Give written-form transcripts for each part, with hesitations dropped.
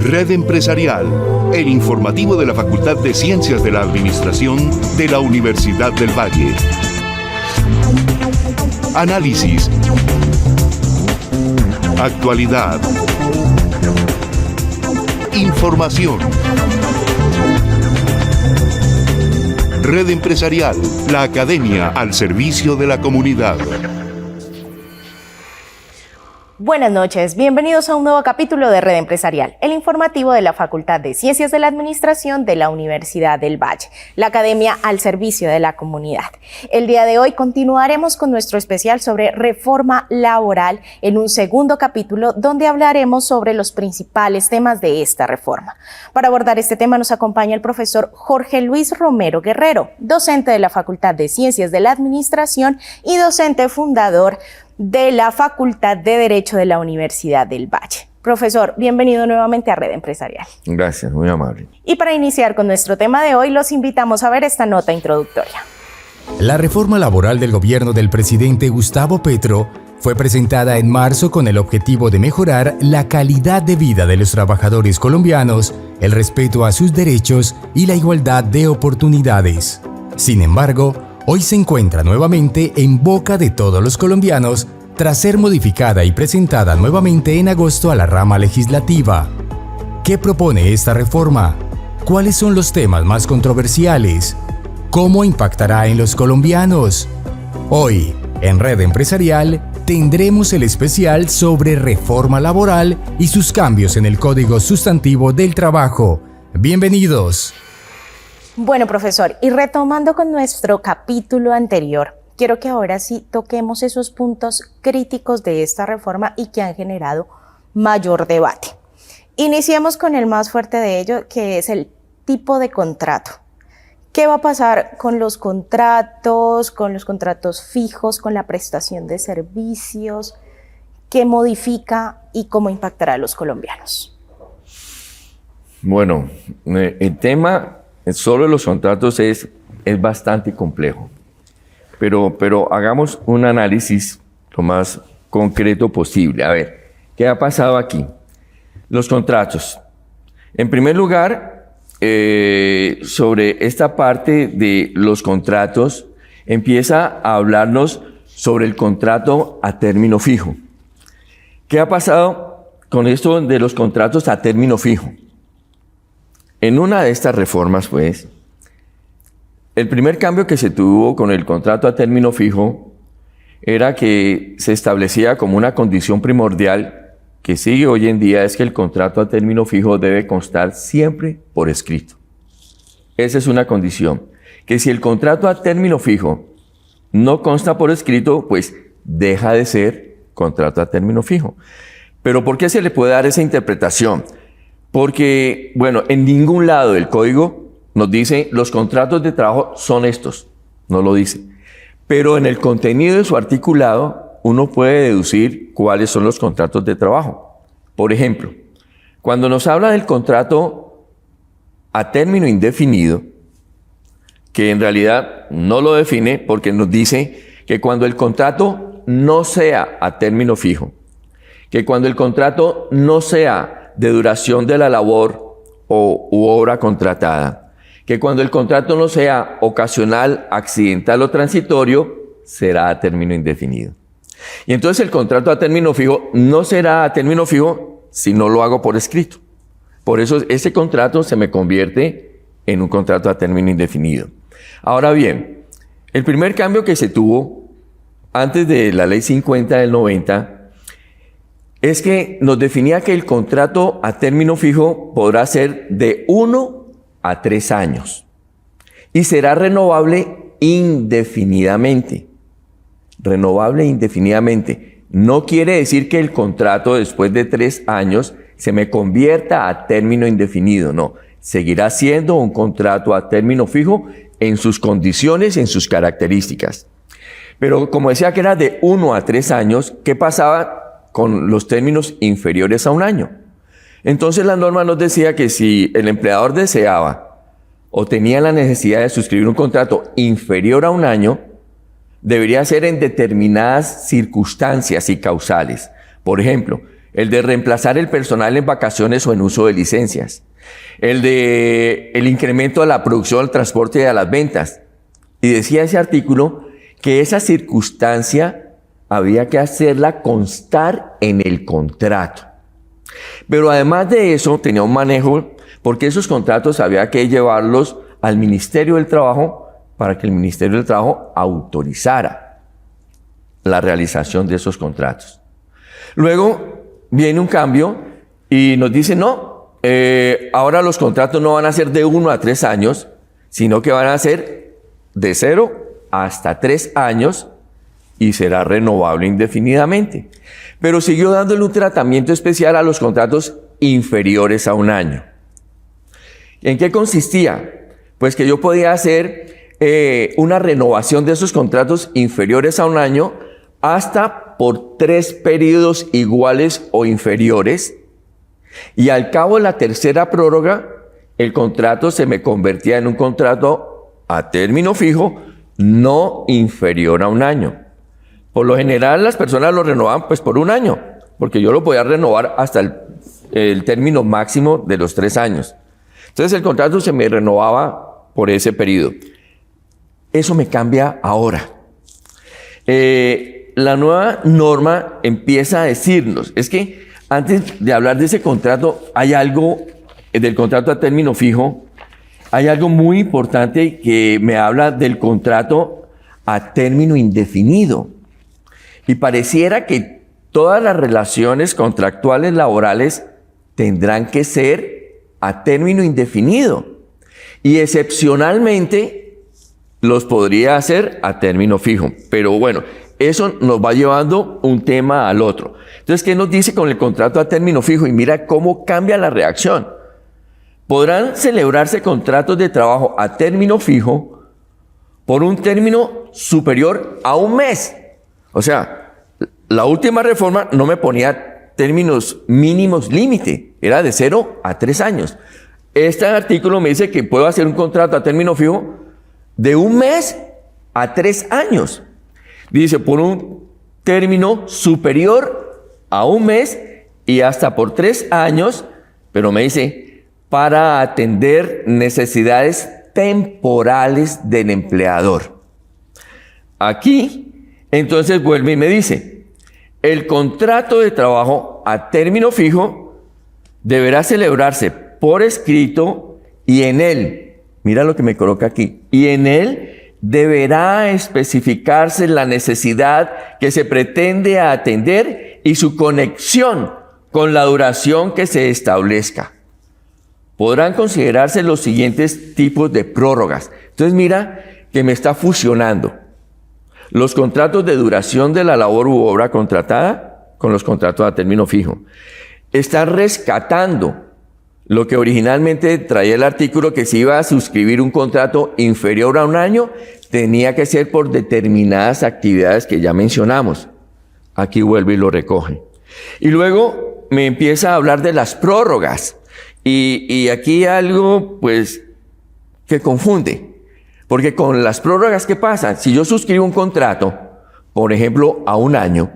Red Empresarial, el informativo de la Facultad de Ciencias de la Administración de la Universidad del Valle. Análisis. Actualidad. Información. Red Empresarial, la academia al servicio de la comunidad. Buenas noches, bienvenidos a un nuevo capítulo de Red Empresarial, el informativo de la Facultad de Ciencias de la Administración de la Universidad del Valle, la academia al servicio de la comunidad. El día de hoy continuaremos con nuestro especial sobre reforma laboral en un segundo capítulo donde hablaremos sobre los principales temas de esta reforma. Para abordar este tema nos acompaña el profesor Jorge Luis Romero Guerrero, docente de la Facultad de Ciencias de la Administración y docente fundador de la Facultad de Derecho de la Universidad del Valle. Profesor, bienvenido nuevamente a Red Empresarial. Gracias, muy amable. Y para iniciar con nuestro tema de hoy, los invitamos a ver esta nota introductoria. La reforma laboral del gobierno del presidente Gustavo Petro fue presentada en marzo con el objetivo de mejorar la calidad de vida de los trabajadores colombianos, el respeto a sus derechos y la igualdad de oportunidades. Sin embargo, hoy se encuentra nuevamente en boca de todos los colombianos tras ser modificada y presentada nuevamente en agosto a la rama legislativa. ¿Qué propone esta reforma? ¿Cuáles son los temas más controversiales? ¿Cómo impactará en los colombianos? Hoy, en Red Empresarial, tendremos el especial sobre reforma laboral y sus cambios en el Código Sustantivo del Trabajo. ¡Bienvenidos! Bueno, profesor, y retomando con nuestro capítulo anterior, quiero que ahora sí toquemos esos puntos críticos de esta reforma y que han generado mayor debate. Iniciemos con el más fuerte de ello, que es el tipo de contrato. ¿Qué va a pasar con los contratos fijos, con la prestación de servicios? ¿Qué modifica y cómo impactará a los colombianos? Bueno, el tema solo los contratos es bastante complejo, pero hagamos un análisis lo más concreto posible. A ver, ¿qué ha pasado aquí? Los contratos. En primer lugar, sobre esta parte de los contratos, empieza a hablarnos sobre el contrato a término fijo. ¿Qué ha pasado con esto de los contratos a término fijo? En una de estas reformas, pues, el primer cambio que se tuvo con el contrato a término fijo era que se establecía como una condición primordial que sigue hoy en día, es que el contrato a término fijo debe constar siempre por escrito. Esa es una condición, que si el contrato a término fijo no consta por escrito, pues deja de ser contrato a término fijo. Pero ¿por qué se le puede dar esa interpretación? Porque, bueno, en ningún lado del código nos dice los contratos de trabajo son estos, no lo dice. Pero en el contenido de su articulado uno puede deducir cuáles son los contratos de trabajo. Por ejemplo, cuando nos habla del contrato a término indefinido, que en realidad no lo define porque nos dice que cuando el contrato no sea a término fijo, que cuando el contrato no sea de duración de la labor u obra contratada, que cuando el contrato no sea ocasional, accidental o transitorio, será a término indefinido. Y entonces el contrato a término fijo no será a término fijo si no lo hago por escrito. Por eso ese contrato se me convierte en un contrato a término indefinido. Ahora bien, el primer cambio que se tuvo antes de la Ley 50 del 90 es que nos definía que el contrato a término fijo podrá ser de 1 a 3 años y será renovable indefinidamente. Renovable indefinidamente. No quiere decir que el contrato después de 3 años se me convierta a término indefinido, no. Seguirá siendo un contrato a término fijo en sus condiciones y en sus características. Pero como decía que era de 1 a 3 años, ¿qué pasaba con los términos inferiores a 1 año? Entonces la norma nos decía que si el empleador deseaba o tenía la necesidad de suscribir un contrato inferior a 1 año, debería ser en determinadas circunstancias y causales. Por ejemplo, el de reemplazar el personal en vacaciones o en uso de licencias, el incremento de la producción, el transporte y de las ventas. Y decía ese artículo que esa circunstancia había que hacerla constar en el contrato. Pero además de eso tenía un manejo, porque esos contratos había que llevarlos al Ministerio del Trabajo para que el Ministerio del Trabajo autorizara la realización de esos contratos. Luego viene un cambio y nos dice, no, ahora los contratos no van a ser de 1 a 3 años, sino que van a ser de 0 hasta 3 años y será renovable indefinidamente. Pero siguió dándole un tratamiento especial a los contratos inferiores a 1 año. ¿En qué consistía? Pues que yo podía hacer una renovación de esos contratos inferiores a 1 año hasta por 3 periodos iguales o inferiores, y al cabo de la tercera prórroga, el contrato se me convertía en un contrato a término fijo no inferior a 1 año. Por lo general las personas lo renovaban pues por 1 año, porque yo lo podía renovar hasta el término máximo de los 3 años. Entonces el contrato se me renovaba por ese periodo. Eso me cambia ahora. La nueva norma empieza a decirnos, es que antes de hablar de ese contrato, hay algo del contrato a término fijo, hay algo muy importante que me habla del contrato a término indefinido. Y pareciera que todas las relaciones contractuales laborales tendrán que ser a término indefinido. Y excepcionalmente los podría hacer a término fijo. Pero bueno, eso nos va llevando un tema al otro. Entonces, ¿qué nos dice con el contrato a término fijo? Y mira cómo cambia la reacción. Podrán celebrarse contratos de trabajo a término fijo por un término superior a 1 mes. O sea, la última reforma no me ponía términos mínimos límite, era de 0 a 3 años. Este artículo me dice que puedo hacer un contrato a término fijo de 1 mes a 3 años. Dice, por un término superior a 1 mes y hasta por 3 años, pero me dice, para atender necesidades temporales del empleador. Aquí, entonces vuelve y me dice, el contrato de trabajo a término fijo deberá celebrarse por escrito y en él, mira lo que me coloca aquí, y en él deberá especificarse la necesidad que se pretende atender y su conexión con la duración que se establezca. Podrán considerarse los siguientes tipos de prórrogas. Entonces mira que me está fusionando los contratos de duración de la labor u obra contratada con los contratos a término fijo. Está rescatando lo que originalmente traía el artículo, que si iba a suscribir un contrato inferior a 1 año, tenía que ser por determinadas actividades que ya mencionamos. Aquí vuelve y lo recoge. Y luego me empieza a hablar de las prórrogas. Y aquí algo, pues, que confunde. Porque con las prórrogas, ¿qué pasa? Si yo suscribo un contrato, por ejemplo, a 1 año,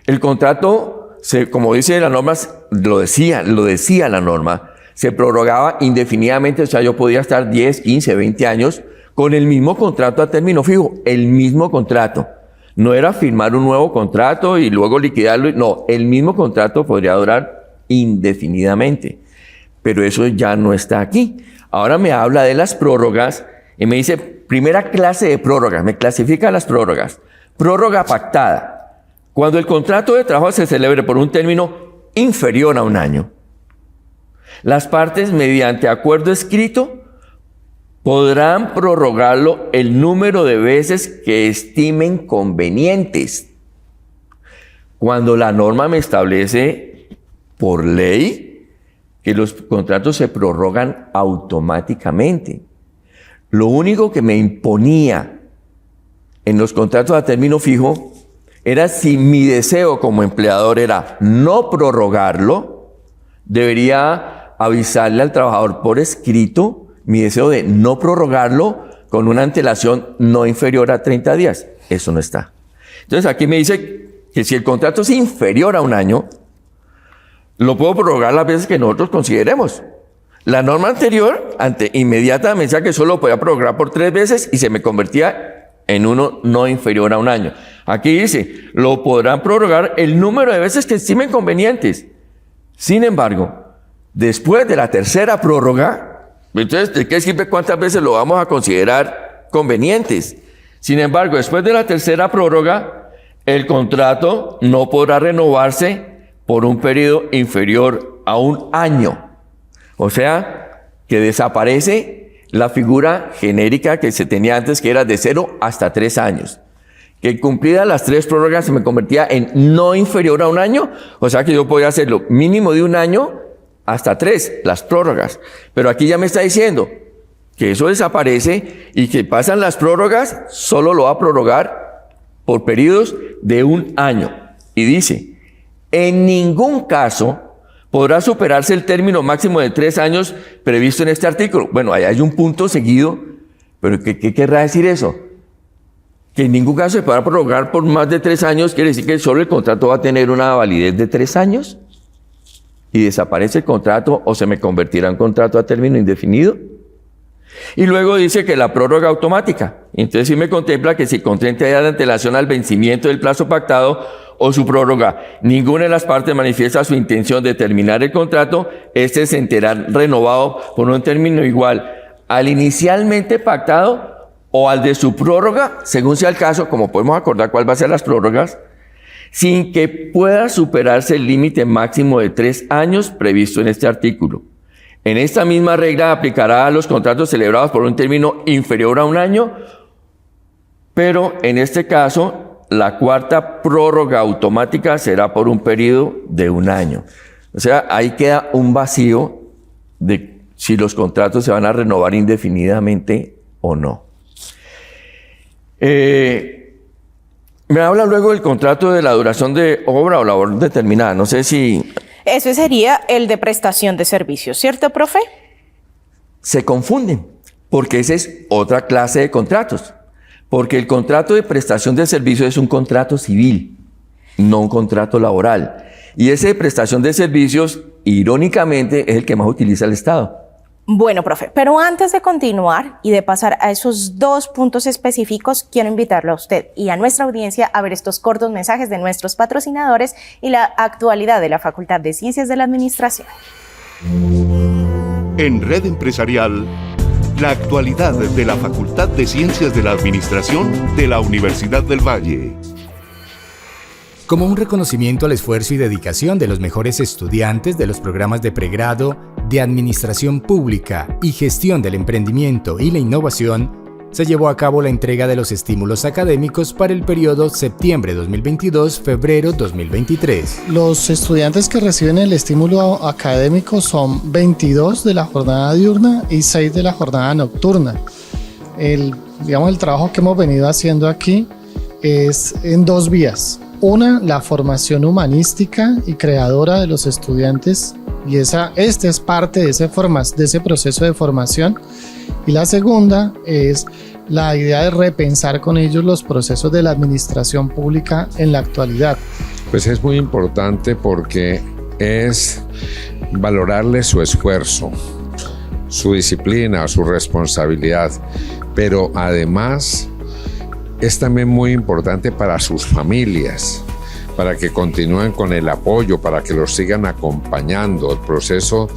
el contrato, como dice la norma, lo decía la norma, se prorrogaba indefinidamente, o sea, yo podía estar 10, 15, 20 años con el mismo contrato a término fijo, el mismo contrato. No era firmar un nuevo contrato y luego liquidarlo, no, el mismo contrato podría durar indefinidamente. Pero eso ya no está aquí. Ahora me habla de las prórrogas y me dice, primera clase de prórrogas, me clasifica las prórrogas. Prórroga pactada. Cuando el contrato de trabajo se celebre por un término inferior a 1 año, las partes, mediante acuerdo escrito, podrán prorrogarlo el número de veces que estimen convenientes. Cuando la norma me establece por ley que los contratos se prorrogan automáticamente. Lo único que me imponía en los contratos a término fijo era, si mi deseo como empleador era no prorrogarlo, debería avisarle al trabajador por escrito mi deseo de no prorrogarlo con una antelación no inferior a 30 días. Eso no está. Entonces aquí me dice que si el contrato es inferior a un año, lo puedo prorrogar las veces que nosotros consideremos. La norma anterior, inmediata, me decía que solo podía prorrogar por 3 veces y se me convertía en uno no inferior a un año. Aquí dice, lo podrán prorrogar el número de veces que estimen convenientes. Sin embargo, después de la tercera prórroga, entonces, ¿de qué sirve cuántas veces lo vamos a considerar convenientes? Sin embargo, después de la tercera prórroga, el contrato no podrá renovarse por un periodo inferior a un año. O sea, que desaparece la figura genérica que se tenía antes, que era de 0 hasta 3 años. Que cumplidas las 3 prórrogas se me convertía en no inferior a un año, o sea que yo podía hacerlo mínimo de un año hasta 3, las prórrogas. Pero aquí ya me está diciendo que eso desaparece y que pasan las prórrogas, solo lo va a prorrogar por periodos de un año. Y dice, en ningún caso podrá superarse el término máximo de 3 años previsto en este artículo. Bueno, ahí hay un punto seguido, pero ¿qué querrá decir eso? Que en ningún caso se podrá prorrogar por más de 3 años, quiere decir que solo el contrato va a tener una validez de 3 años y desaparece el contrato o se me convertirá en contrato a término indefinido. Y luego dice que la prórroga automática. Entonces sí me contempla que si con 30 días de antelación al vencimiento del plazo pactado o su prórroga, ninguna de las partes manifiesta su intención de terminar el contrato, este se enterará renovado por un término igual al inicialmente pactado o al de su prórroga, según sea el caso, como podemos acordar cuál va a ser las prórrogas, sin que pueda superarse el límite máximo de 3 años previsto en este artículo. En esta misma regla aplicará a los contratos celebrados por un término inferior a un año, pero en este caso, la cuarta prórroga automática será por un periodo de 1 año. O sea, ahí queda un vacío de si los contratos se van a renovar indefinidamente o no. Me habla luego del contrato de la duración de obra o labor determinada. No sé si... Ese sería el de prestación de servicios, ¿cierto, profe? Se confunden, porque esa es otra clase de contratos. Porque el contrato de prestación de servicios es un contrato civil, no un contrato laboral. Y ese de prestación de servicios, irónicamente, es el que más utiliza el Estado. Bueno, profe, pero antes de continuar y de pasar a esos 2 puntos específicos, quiero invitarlo a usted y a nuestra audiencia a ver estos cortos mensajes de nuestros patrocinadores y la actualidad de la Facultad de Ciencias de la Administración. En Red Empresarial, la actualidad de la Facultad de Ciencias de la Administración de la Universidad del Valle. Como un reconocimiento al esfuerzo y dedicación de los mejores estudiantes de los programas de pregrado de Administración Pública y Gestión del Emprendimiento y la Innovación, se llevó a cabo la entrega de los estímulos académicos para el periodo septiembre 2022-febrero 2023. Los estudiantes que reciben el estímulo académico son 22 de la jornada diurna y 6 de la jornada nocturna. El trabajo que hemos venido haciendo aquí es en 2 vías. Una, la formación humanística y creadora de los estudiantes, y este es parte de ese proceso de formación. Y la segunda es la idea de repensar con ellos los procesos de la administración pública en la actualidad. Pues es muy importante porque es valorarle su esfuerzo, su disciplina, su responsabilidad, pero además es también muy importante para sus familias, para que continúen con el apoyo, para que los sigan acompañando. El proceso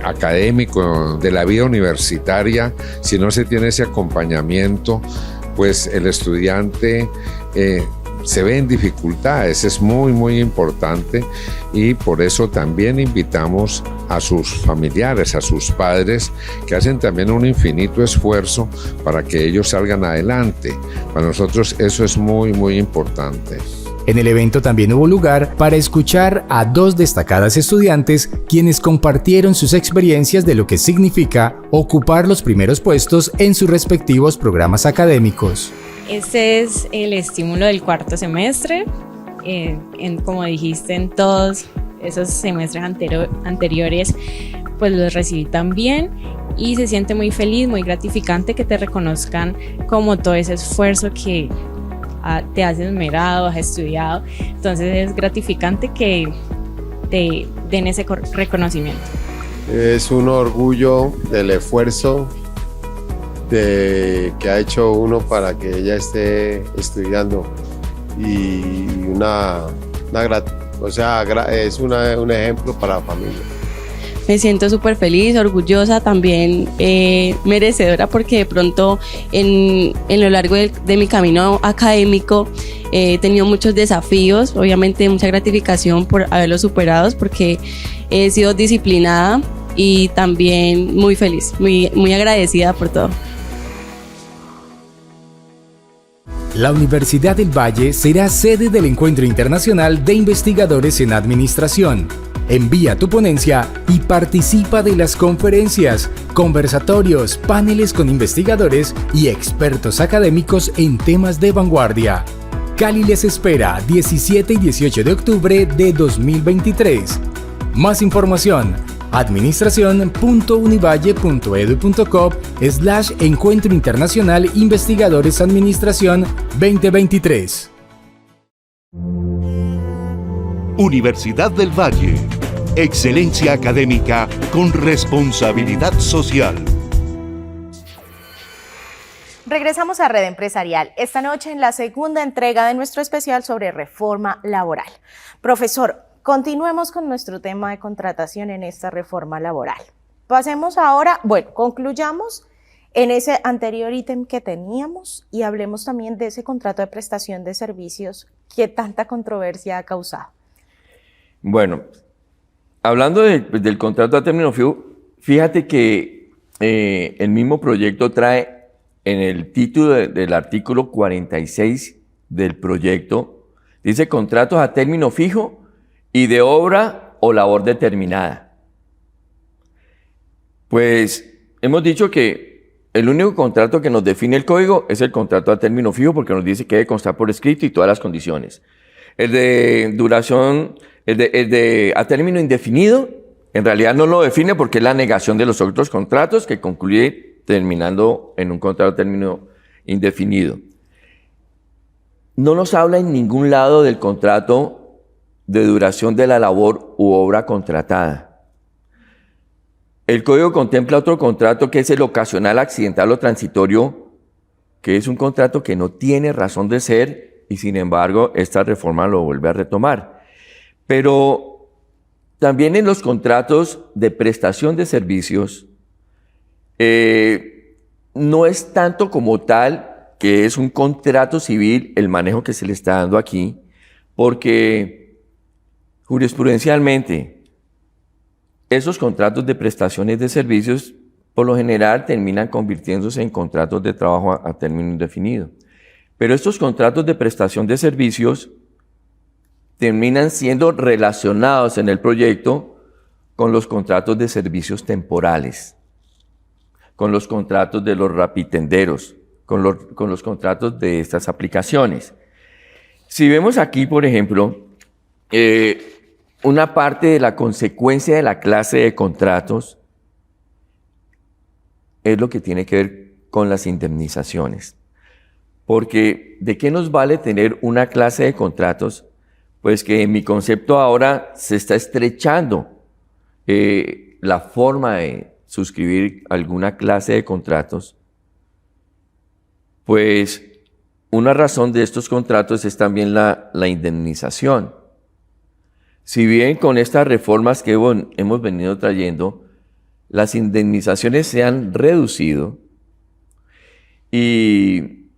académico de la vida universitaria, si no se tiene ese acompañamiento, pues el estudiante se ve en dificultades. Es muy, muy importante, y por eso también invitamos a sus familiares, a sus padres, que hacen también un infinito esfuerzo para que ellos salgan adelante. Para nosotros eso es muy, muy importante. En el evento también hubo lugar para escuchar a 2 destacadas estudiantes quienes compartieron sus experiencias de lo que significa ocupar los primeros puestos en sus respectivos programas académicos. Este es el estímulo del 4º semestre. Como dijiste, en todos esos semestres anteriores pues los recibí también, y se siente muy feliz, muy gratificante que te reconozcan como todo ese esfuerzo que te has esmerado, has estudiado, entonces es gratificante que te den ese reconocimiento. Es un orgullo del esfuerzo que ha hecho uno para que ella esté estudiando y es un ejemplo para la familia. Me siento súper feliz, orgullosa, también merecedora, porque de pronto en lo largo de mi camino académico he tenido muchos desafíos, obviamente mucha gratificación por haberlos superados, porque he sido disciplinada y también muy feliz, muy agradecida por todo. La Universidad del Valle será sede del Encuentro Internacional de Investigadores en Administración. Envía tu ponencia y participa de las conferencias, conversatorios, paneles con investigadores y expertos académicos en temas de vanguardia. Cali les espera 17 y 18 de octubre de 2023. Más información: administración.univalle.edu.co/Encuentro Internacional Investigadores Administración 2023. Universidad del Valle. Excelencia académica con responsabilidad social. Regresamos a Red Empresarial, esta noche en la segunda entrega de nuestro especial sobre reforma laboral. Profesor, continuemos con nuestro tema de contratación en esta reforma laboral. Pasemos ahora, concluyamos en ese anterior ítem que teníamos y hablemos también de ese contrato de prestación de servicios que tanta controversia ha causado. Bueno, hablando del contrato a término fijo, fíjate que el mismo proyecto trae en el título del artículo 46 del proyecto, dice contratos a término fijo y de obra o labor determinada. Pues hemos dicho que el único contrato que nos define el código es el contrato a término fijo, porque nos dice que debe constar por escrito y todas las condiciones. El de duración, el de a término indefinido, en realidad no lo define porque es la negación de los otros contratos que concluye terminando en un contrato a término indefinido. No nos habla en ningún lado del contrato de duración de la labor u obra contratada. El código contempla otro contrato que es el ocasional, accidental o transitorio, que es un contrato que no tiene razón de ser y sin embargo esta reforma lo vuelve a retomar. Pero también en los contratos de prestación de servicios no es tanto como tal que es un contrato civil el manejo que se le está dando aquí, porque jurisprudencialmente esos contratos de prestaciones de servicios por lo general terminan convirtiéndose en contratos de trabajo a término indefinido. Pero estos contratos de prestación de servicios terminan siendo relacionados en el proyecto con los contratos de servicios temporales, con los contratos de los rapitenderos, con los contratos de estas aplicaciones. Si vemos aquí, por ejemplo, una parte de la consecuencia de la clase de contratos es lo que tiene que ver con las indemnizaciones. Porque ¿de qué nos vale tener una clase de contratos? Pues que en mi concepto ahora se está estrechando la forma de suscribir alguna clase de contratos. Pues una razón de estos contratos es también la indemnización. Si bien con estas reformas que hemos venido trayendo, las indemnizaciones se han reducido y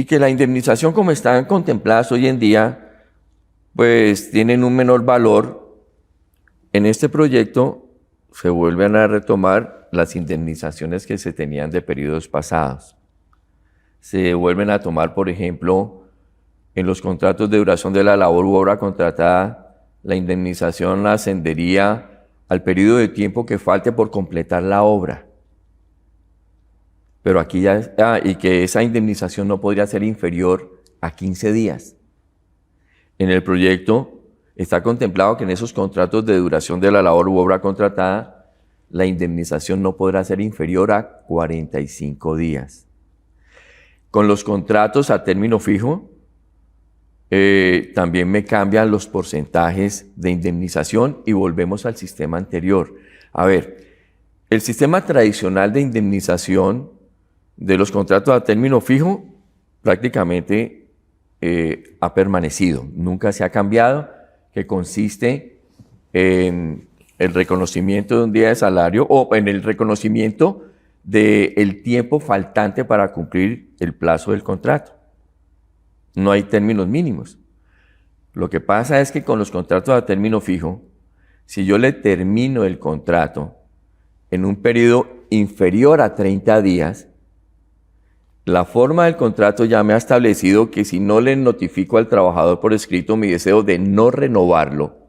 que la indemnización como están contempladas hoy en día, pues tienen un menor valor, en este proyecto se vuelven a retomar las indemnizaciones que se tenían de periodos pasados. Se vuelven a tomar, por ejemplo, en los contratos de duración de la labor u obra contratada, la indemnización ascendería al periodo de tiempo que falte por completar la obra. Pero aquí y que esa indemnización no podría ser inferior a 15 días. En el proyecto está contemplado que en esos contratos de duración de la labor u obra contratada, la indemnización no podrá ser inferior a 45 días. Con los contratos a término fijo, también me cambian los porcentajes de indemnización y volvemos al sistema anterior. A ver, el sistema tradicional de indemnización de los contratos a término fijo prácticamente ha permanecido, nunca se ha cambiado, que consiste en el reconocimiento de un día de salario o en el reconocimiento del tiempo faltante para cumplir el plazo del contrato. No hay términos mínimos. Lo que pasa es que con los contratos a término fijo, si yo le termino el contrato en un periodo inferior a 30 días, la forma del contrato ya me ha establecido que si no le notifico al trabajador por escrito mi deseo de no renovarlo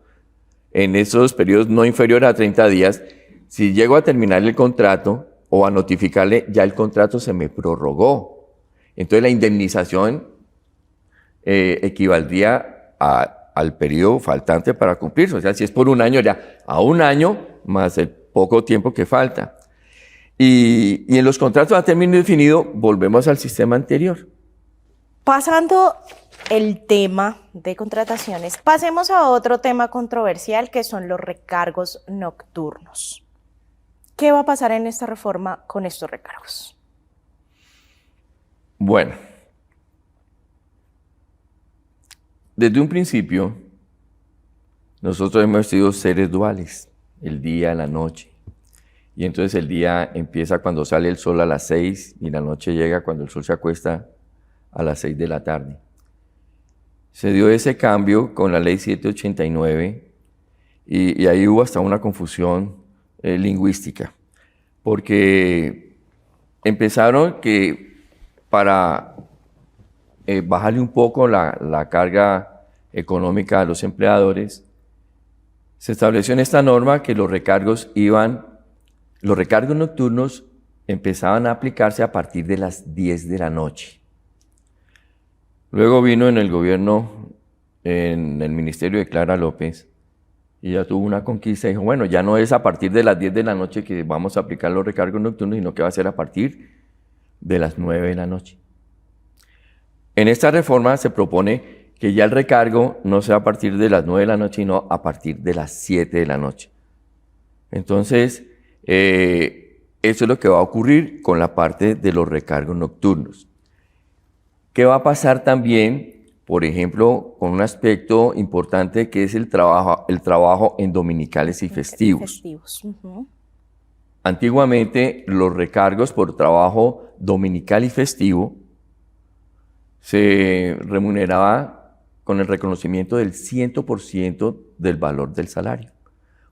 en esos periodos no inferiores a 30 días, si llego a terminar el contrato o a notificarle, ya el contrato se me prorrogó. Entonces la indemnización equivaldría al periodo faltante para cumplirse. O sea, si es por un año, ya a un año más el poco tiempo que falta. Y en los contratos a término indefinido volvemos al sistema anterior. Pasando el tema de contrataciones, pasemos a otro tema controversial que son los recargos nocturnos. ¿Qué va a pasar en esta reforma con estos recargos? Bueno, desde un principio nosotros hemos sido seres duales, el día, la noche. Y entonces el día empieza cuando sale el sol a las 6 y la noche llega cuando el sol se acuesta a las 6 de la tarde. Se dio ese cambio con la ley 789 y ahí hubo hasta una confusión lingüística, porque empezaron que para bajarle un poco la carga económica a los empleadores, se estableció en esta norma que los recargos nocturnos empezaban a aplicarse a partir de las 10 de la noche. Luego vino en el gobierno, en el ministerio de Clara López, y ya tuvo una conquista y dijo, bueno, ya no es a partir de las 10 de la noche que vamos a aplicar los recargos nocturnos, sino que va a ser a partir de las 9 de la noche. En esta reforma se propone que ya el recargo no sea a partir de las 9 de la noche, sino a partir de las 7 de la noche. Entonces, eso es lo que va a ocurrir con la parte de los recargos nocturnos. ¿Qué va a pasar también, por ejemplo, con un aspecto importante que es el trabajo en dominicales y festivos? Uh-huh. Antiguamente, los recargos por trabajo dominical y festivo se remuneraba con el reconocimiento del 100% del valor del salario.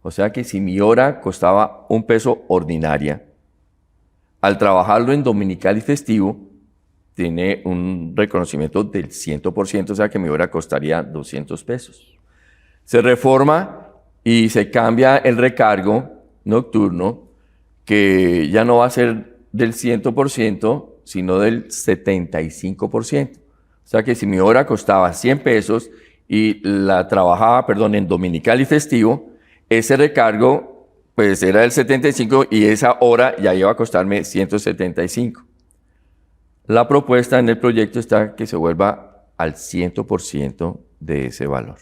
O sea que si mi hora costaba $1 ordinaria, al trabajarlo en dominical y festivo, tiene un reconocimiento del 100%, o sea que mi hora costaría $200. Se reforma y se cambia el recargo nocturno, que ya no va a ser del 100%, sino del 75%. O sea que si mi hora costaba $100 y la trabajaba, en dominical y festivo, ese recargo pues era del 75 y esa hora ya iba a costarme 175. La propuesta en el proyecto está que se vuelva al 100% de ese valor.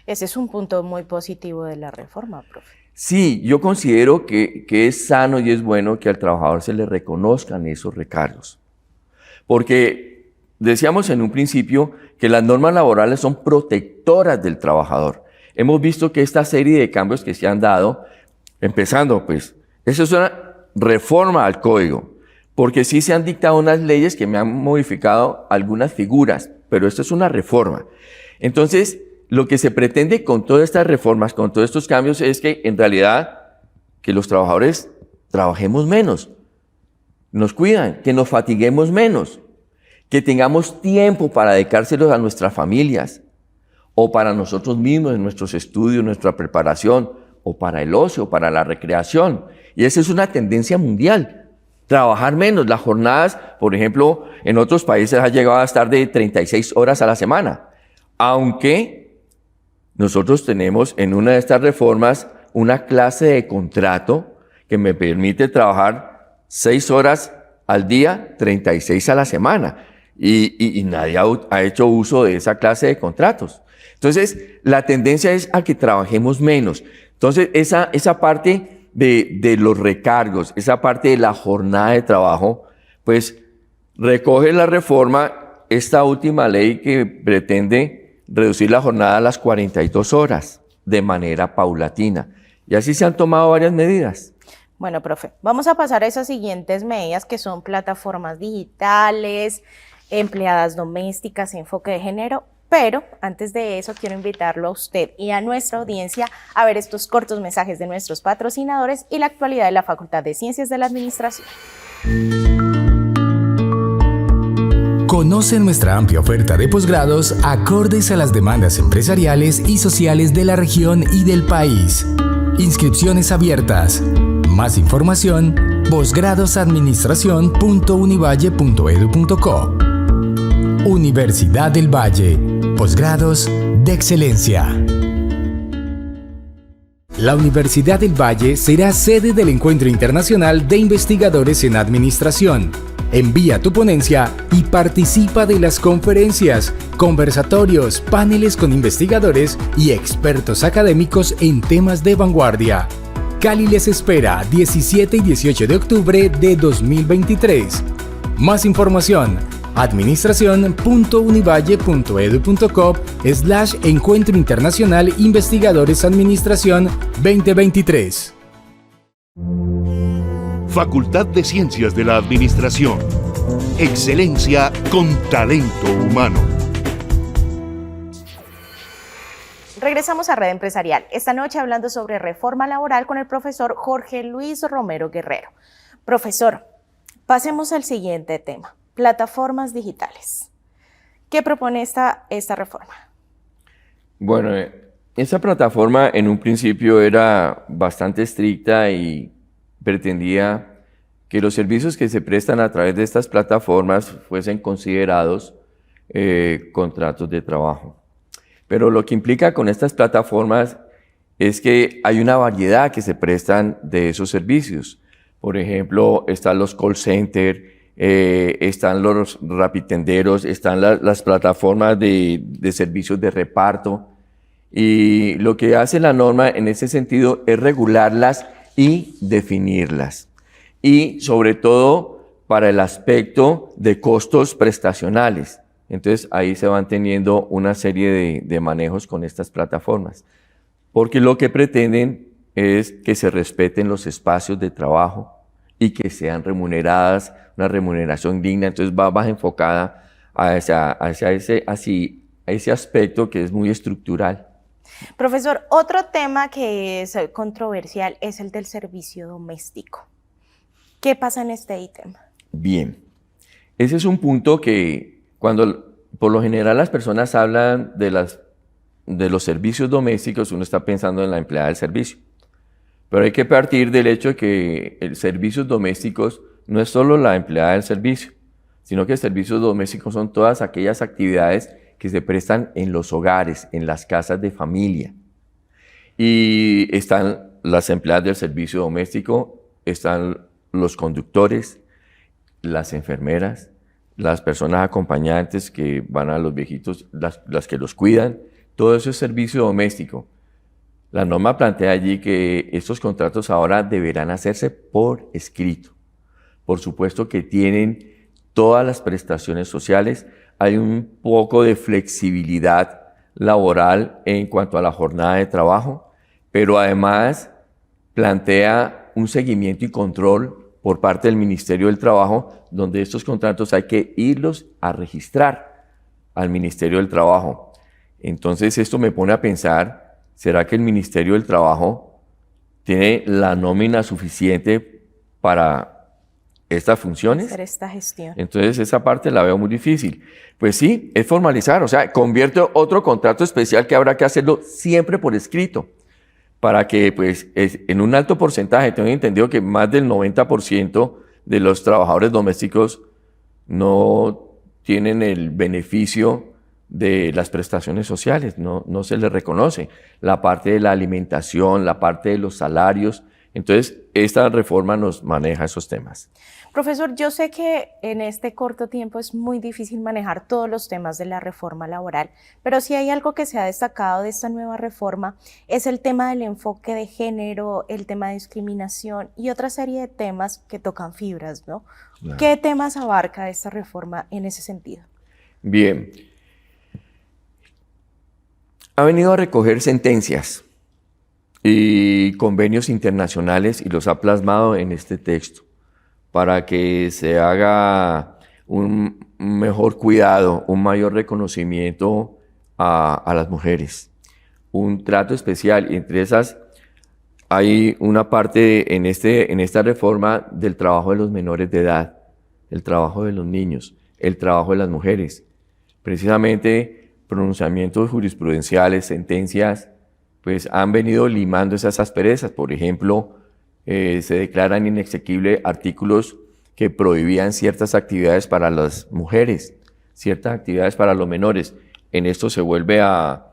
Ese es un punto muy positivo de la reforma, profe. Sí, yo considero que es sano y es bueno que al trabajador se le reconozcan esos recargos. Porque decíamos en un principio que las normas laborales son protectoras del trabajador. Hemos visto que esta serie de cambios que se han dado, empezando eso es una reforma al código, porque sí se han dictado unas leyes que me han modificado algunas figuras, pero esto es una reforma. Entonces, lo que se pretende con todas estas reformas, con todos estos cambios, es que en realidad que los trabajadores trabajemos menos, nos cuidan, que nos fatiguemos menos, que tengamos tiempo para dedicárselos a nuestras familias, o para nosotros mismos, en nuestros estudios, nuestra preparación, o para el ocio, para la recreación. Y esa es una tendencia mundial. Trabajar menos. Las jornadas, por ejemplo, en otros países ha llegado a estar de 36 horas a la semana. Aunque nosotros tenemos en una de estas reformas una clase de contrato que me permite trabajar 6 horas al día, 36 a la semana. y nadie ha hecho uso de esa clase de contratos. Entonces, la tendencia es a que trabajemos menos. Entonces, esa parte de los recargos, esa parte de la jornada de trabajo, pues recoge la reforma, esta última ley que pretende reducir la jornada a las 42 horas de manera paulatina. Y así se han tomado varias medidas. Bueno, profe, vamos a pasar a esas siguientes medidas que son plataformas digitales, empleadas domésticas, enfoque de género. Pero antes de eso quiero invitarlo a usted y a nuestra audiencia a ver estos cortos mensajes de nuestros patrocinadores y la actualidad de la Facultad de Ciencias de la Administración. Conoce nuestra amplia oferta de posgrados acordes a las demandas empresariales y sociales de la región y del país. Inscripciones abiertas. Más información: posgradosadministracion.univalle.edu.co. Universidad del Valle. Posgrados de excelencia. La Universidad del Valle será sede del Encuentro Internacional de Investigadores en Administración. Envía tu ponencia y participa de las conferencias, conversatorios, paneles con investigadores y expertos académicos en temas de vanguardia. Cali les espera 17 y 18 de octubre de 2023. Más información: administracion.univalle.edu.co/Encuentro Internacional Investigadores Administración 2023. Facultad de Ciencias de la Administración. Excelencia con talento humano. Regresamos a Red Empresarial. Esta noche hablando sobre reforma laboral con el profesor Jorge Luis Romero Guerrero. Profesor, pasemos al siguiente tema. Plataformas digitales. ¿Qué propone esta reforma? Bueno, esa plataforma en un principio era bastante estricta y pretendía que los servicios que se prestan a través de estas plataformas fuesen considerados contratos de trabajo. Pero lo que implica con estas plataformas es que hay una variedad que se prestan de esos servicios. Por ejemplo, están los call centers, están los rapitenderos, están las plataformas de servicios de reparto. Y lo que hace la norma en ese sentido es regularlas y definirlas. Y sobre todo para el aspecto de costos prestacionales. Entonces ahí se van teniendo una serie de manejos con estas plataformas. Porque lo que pretenden es que se respeten los espacios de trabajo y que sean remuneradas, una remuneración digna. Entonces va más enfocada hacia ese aspecto que es muy estructural. Profesor, otro tema que es controversial es el del servicio doméstico. ¿Qué pasa en este ítem? Bien, ese es un punto que cuando por lo general las personas hablan de los servicios domésticos, uno está pensando en la empleada del servicio. Pero hay que partir del hecho de que el servicios domésticos no es solo la empleada del servicio, sino que servicios domésticos son todas aquellas actividades que se prestan en los hogares, en las casas de familia. Y están las empleadas del servicio doméstico, están los conductores, las enfermeras, las personas acompañantes que van a los viejitos, las que los cuidan, todo eso es servicio doméstico. La norma plantea allí que estos contratos ahora deberán hacerse por escrito. Por supuesto que tienen todas las prestaciones sociales. Hay un poco de flexibilidad laboral en cuanto a la jornada de trabajo, pero además plantea un seguimiento y control por parte del Ministerio del Trabajo, donde estos contratos hay que irlos a registrar al Ministerio del Trabajo. Entonces esto me pone a pensar, ¿será que el Ministerio del Trabajo tiene la nómina suficiente para estas funciones? Hacer esta gestión. Entonces esa parte la veo muy difícil. Pues sí, es formalizar, o sea, convierte otro contrato especial que habrá que hacerlo siempre por escrito, para que pues en un alto porcentaje, tengo entendido que más del 90% de los trabajadores domésticos no tienen el beneficio de las prestaciones sociales, no se les reconoce. La parte de la alimentación, la parte de los salarios, Entonces, esta reforma nos maneja esos temas. Profesor, yo sé que en este corto tiempo es muy difícil manejar todos los temas de la reforma laboral, pero si hay algo que se ha destacado de esta nueva reforma es el tema del enfoque de género, el tema de discriminación y otra serie de temas que tocan fibras, ¿no? Claro. ¿Qué temas abarca esta reforma en ese sentido? Bien. Ha venido a recoger sentencias y convenios internacionales y los ha plasmado en este texto, para que se haga un mejor cuidado, un mayor reconocimiento a las mujeres, un trato especial. Y entre esas hay una parte en esta reforma del trabajo de los menores de edad, el trabajo de los niños, el trabajo de las mujeres. Precisamente pronunciamientos jurisprudenciales, sentencias, pues han venido limando esas asperezas. Por ejemplo, se declaran inexequibles artículos que prohibían ciertas actividades para las mujeres, ciertas actividades para los menores. En esto se vuelve a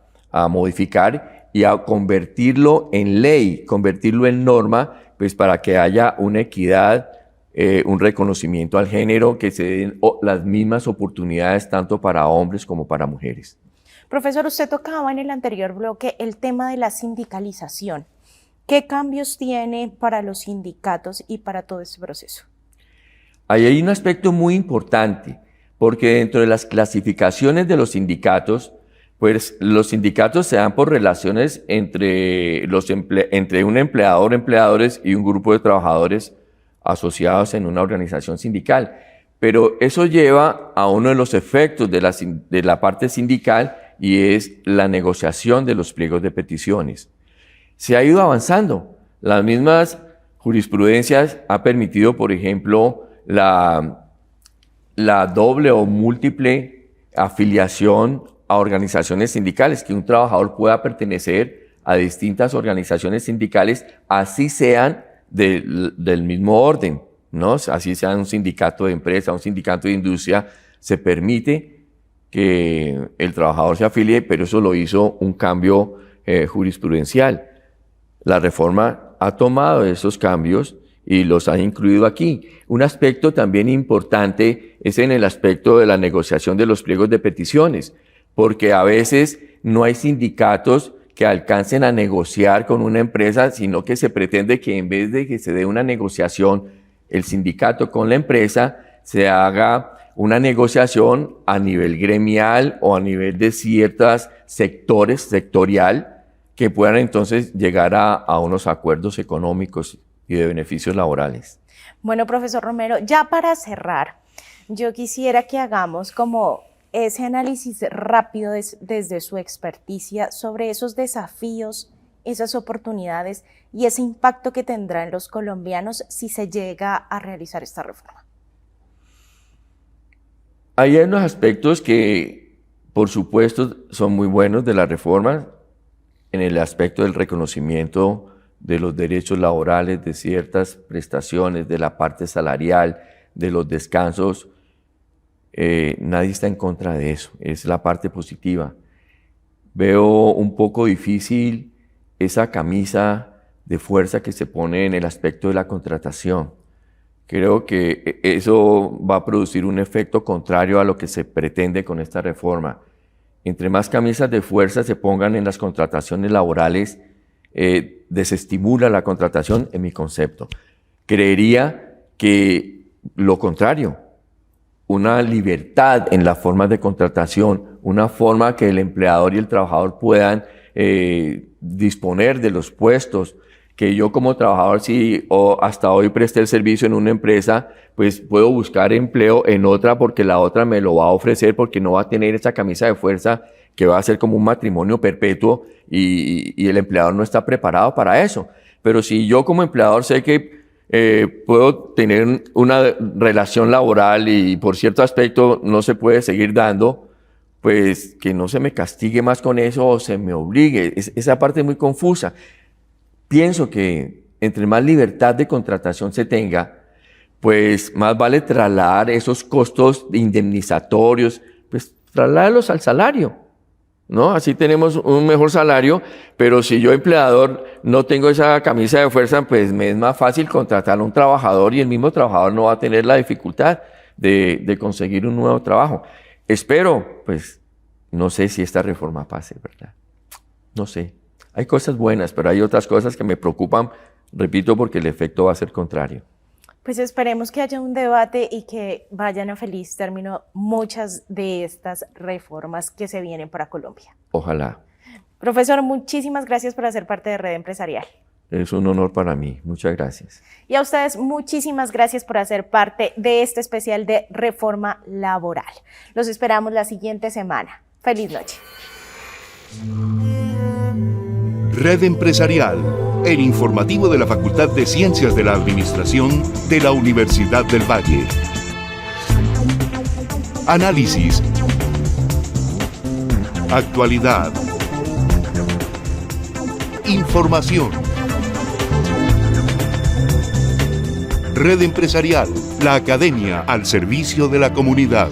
modificar y a convertirlo en ley, convertirlo en norma, pues para que haya una equidad, un reconocimiento al género, que se den las mismas oportunidades tanto para hombres como para mujeres. Profesor, usted tocaba en el anterior bloque el tema de la sindicalización. ¿Qué cambios tiene para los sindicatos y para todo este proceso? Ahí hay un aspecto muy importante, porque dentro de las clasificaciones de los sindicatos, pues los sindicatos se dan por relaciones entre un empleador, empleadores y un grupo de trabajadores asociados en una organización sindical. Pero eso lleva a uno de los efectos de la parte sindical, y es la negociación de los pliegos de peticiones. Se ha ido avanzando. Las mismas jurisprudencias han permitido, por ejemplo, la doble o múltiple afiliación a organizaciones sindicales, que un trabajador pueda pertenecer a distintas organizaciones sindicales, así sean del mismo orden, ¿no? Así sea un sindicato de empresa, un sindicato de industria, se permite que el trabajador se afilie, pero eso lo hizo un cambio jurisprudencial. La reforma ha tomado esos cambios y los ha incluido aquí. Un aspecto también importante es en el aspecto de la negociación de los pliegos de peticiones, porque a veces no hay sindicatos que alcancen a negociar con una empresa, sino que se pretende que en vez de que se dé una negociación el sindicato con la empresa, se haga una negociación a nivel gremial o a nivel de ciertos sectores, sectorial, que puedan entonces llegar a unos acuerdos económicos y de beneficios laborales. Bueno, profesor Romero, ya para cerrar, yo quisiera que hagamos como ese análisis rápido desde su experticia sobre esos desafíos, esas oportunidades y ese impacto que tendrá en los colombianos si se llega a realizar esta reforma. Hay unos aspectos que, por supuesto, son muy buenos de la reforma, en el aspecto del reconocimiento de los derechos laborales, de ciertas prestaciones, de la parte salarial, de los descansos. Nadie está en contra de eso, es la parte positiva. Veo un poco difícil esa camisa de fuerza que se pone en el aspecto de la contratación. Creo que eso va a producir un efecto contrario a lo que se pretende con esta reforma. Entre más camisas de fuerza se pongan en las contrataciones laborales, desestimula la contratación, en mi concepto. Creería que lo contrario, una libertad en las formas de contratación, una forma que el empleador y el trabajador puedan disponer de los puestos, que yo como trabajador, si hasta hoy presté el servicio en una empresa, pues puedo buscar empleo en otra porque la otra me lo va a ofrecer, porque no va a tener esa camisa de fuerza que va a ser como un matrimonio perpetuo y el empleador no está preparado para eso. Pero si yo como empleador sé que puedo tener una relación laboral y por cierto aspecto no se puede seguir dando, pues que no se me castigue más con eso o se me obligue. Esa parte es muy confusa. Pienso que entre más libertad de contratación se tenga, pues más vale trasladar esos costos indemnizatorios, pues trasladarlos al salario. ¿no? Así tenemos un mejor salario, pero si yo empleador no tengo esa camisa de fuerza, pues me es más fácil contratar a un trabajador y el mismo trabajador no va a tener la dificultad de conseguir un nuevo trabajo. Espero, pues, no sé si esta reforma pase, ¿verdad? No sé. Hay cosas buenas, pero hay otras cosas que me preocupan, repito, porque el efecto va a ser contrario. Pues esperemos que haya un debate y que vayan a feliz término muchas de estas reformas que se vienen para Colombia. Ojalá. Profesor, muchísimas gracias por hacer parte de Red Empresarial. Es un honor para mí. Muchas gracias. Y a ustedes, muchísimas gracias por hacer parte de este especial de Reforma Laboral. Los esperamos la siguiente semana. Feliz noche. Red Empresarial, el informativo de la Facultad de Ciencias de la Administración de la Universidad del Valle. Análisis. Actualidad. Información. Red Empresarial, la academia al servicio de la comunidad.